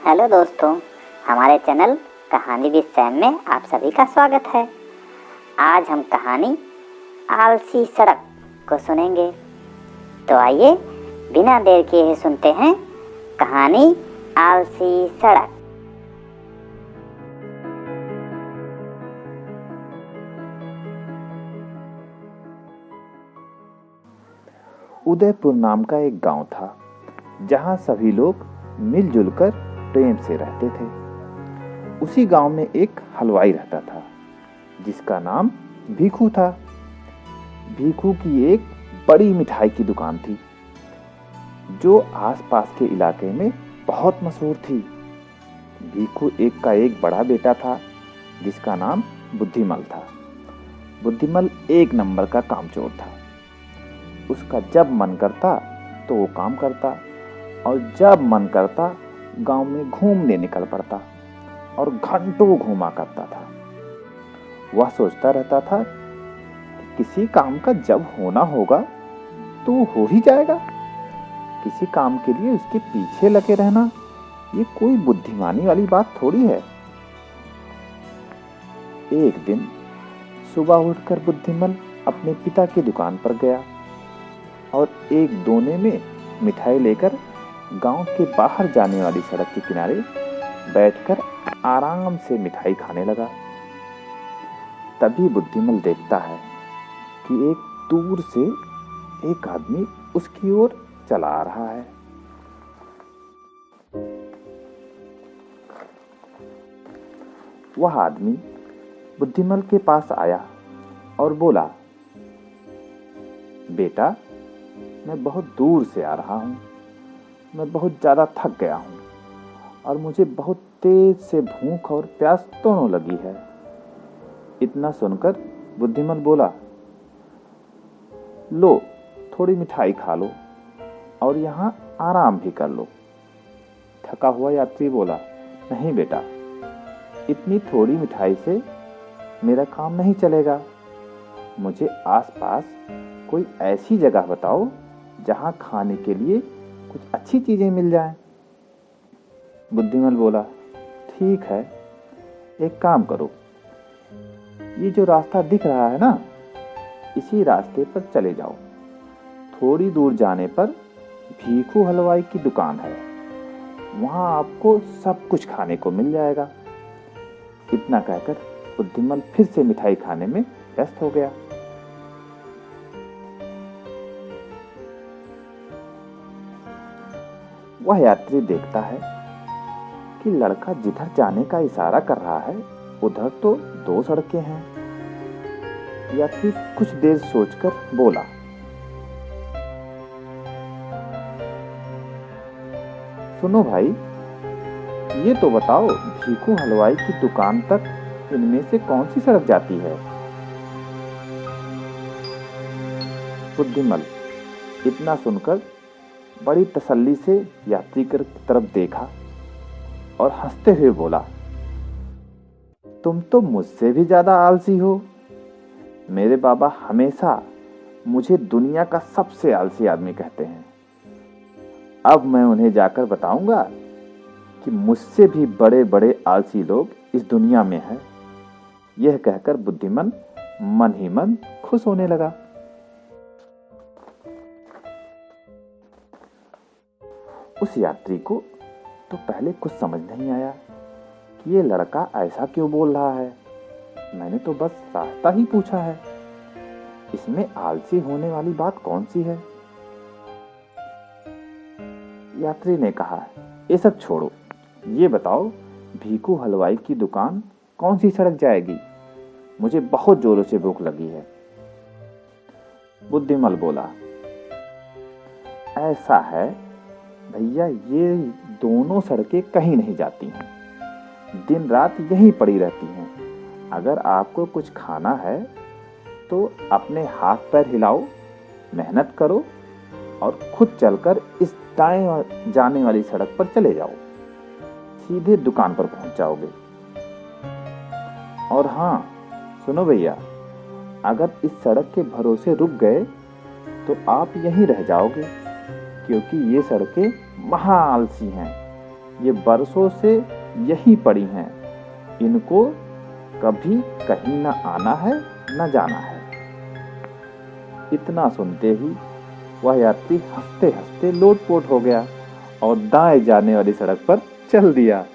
Hello दोस्तों, हमारे channel कहानी विद सैम में आप सभी का स्वागत है। आज हम कहानी आलसी सड़क को सुनेंगे। तो आइए बिना देर किए सुनते हैं कहानी आलसी सड़क। उदयपुर नाम का एक गांव था जहां सभी लोग मिलजुल कर प्रेम से रहते थे। उसी गांव में एक हलवाई रहता था जिसका नाम भीखू था। भीखू की एक बड़ी मिठाई की दुकान थी जो आसपास के इलाके में बहुत मशहूर थी। भीखू एक का एक बड़ा बेटा था जिसका नाम बुद्धिमल था। बुद्धिमल एक नंबर का कामचोर था। उसका जब मन करता तो वो काम करता और जब मन करता गांव में घूमने निकल पड़ता और घंटों घूमा करता था। वह सोचता रहता था कि किसी काम का जब होना होगा तो हो ही जाएगा। किसी काम के लिए उसके पीछे लगे रहना ये कोई बुद्धिमानी वाली बात थोड़ी है। एक दिन सुबह उठकर बुद्धिमल अपने पिता की दुकान पर गया और एक दोने में मिठाई लेकर गांव के बाहर जाने वाली सड़क के किनारे बैठकर आराम से मिठाई खाने लगा। तभी बुद्धिमल देखता है कि एक दूर से एक आदमी उसकी ओर चला आ रहा है। वह आदमी बुद्धिमल के पास आया और बोला, बेटा, मैं बहुत दूर से आ रहा हूं। मैं बहुत ज्यादा थक गया हूं और मुझे बहुत तेज से भूख और प्यास दोनों लगी है। इतना सुनकर बुद्धिमल बोला, लो थोड़ी मिठाई खा लो और यहाँ आराम भी कर लो। थका हुआ यात्री बोला, नहीं बेटा, इतनी थोड़ी मिठाई से मेरा काम नहीं चलेगा। मुझे आसपास कोई ऐसी जगह बताओ जहां खाने के लिए कुछ अच्छी चीजें मिल जाएं। बुद्धिमल बोला, ठीक है, एक काम करो, ये जो रास्ता दिख रहा है ना, इसी रास्ते पर चले जाओ। थोड़ी दूर जाने पर भीखू हलवाई की दुकान है, वहां आपको सब कुछ खाने को मिल जाएगा। इतना कहकर बुद्धिमल फिर से मिठाई खाने में व्यस्त हो गया। वह यात्री देखता है कि लड़का जिधर जाने का इशारा कर रहा है उधर तो दो सड़कें हैं। यात्री कुछ देर सोचकर बोला, सुनो भाई, ये तो बताओ भीखू हलवाई की दुकान तक इनमें से कौन सी सड़क जाती है? बुद्धिमल इतना सुनकर बड़ी तसल्ली से यात्री की तरफ देखा और हंसते हुए बोला, तुम तो मुझसे भी ज्यादा आलसी हो। मेरे बाबा हमेशा मुझे दुनिया का सबसे आलसी आदमी कहते हैं। अब मैं उन्हें जाकर बताऊंगा कि मुझसे भी बड़े बड़े आलसी लोग इस दुनिया में हैं। यह कहकर बुद्धिमल मन ही मन खुश होने लगा। उस यात्री को तो पहले कुछ समझ नहीं आया कि ये लड़का ऐसा क्यों बोल रहा है। मैंने तो बस रास्ता ही पूछा है, इसमें आलसी होने वाली बात कौन सी है? यात्री ने कहा, ये सब छोड़ो, ये बताओ भीखू हलवाई की दुकान कौन सी सड़क जाएगी? मुझे बहुत जोरों से भूख लगी है। बुद्धिमल बोला, ऐसा है भैया, ये दोनों सड़कें कहीं नहीं जाती हैं, दिन रात यहीं पड़ी रहती हैं। अगर आपको कुछ खाना है तो अपने हाथ पैर हिलाओ, मेहनत करो और खुद चलकर इस दाएं जाने वाली सड़क पर चले जाओ, सीधे दुकान पर पहुंच जाओगे। और हाँ सुनो भैया, अगर इस सड़क के भरोसे रुक गए तो आप यहीं रह जाओगे, क्योंकि ये सड़कें महा आलसी हैं। ये बरसों से यहीं पड़ी हैं, इनको कभी कहीं न आना है न जाना है। इतना सुनते ही वह यात्री हंसते हंसते लोटपोट हो गया और दाएं जाने वाली सड़क पर चल दिया।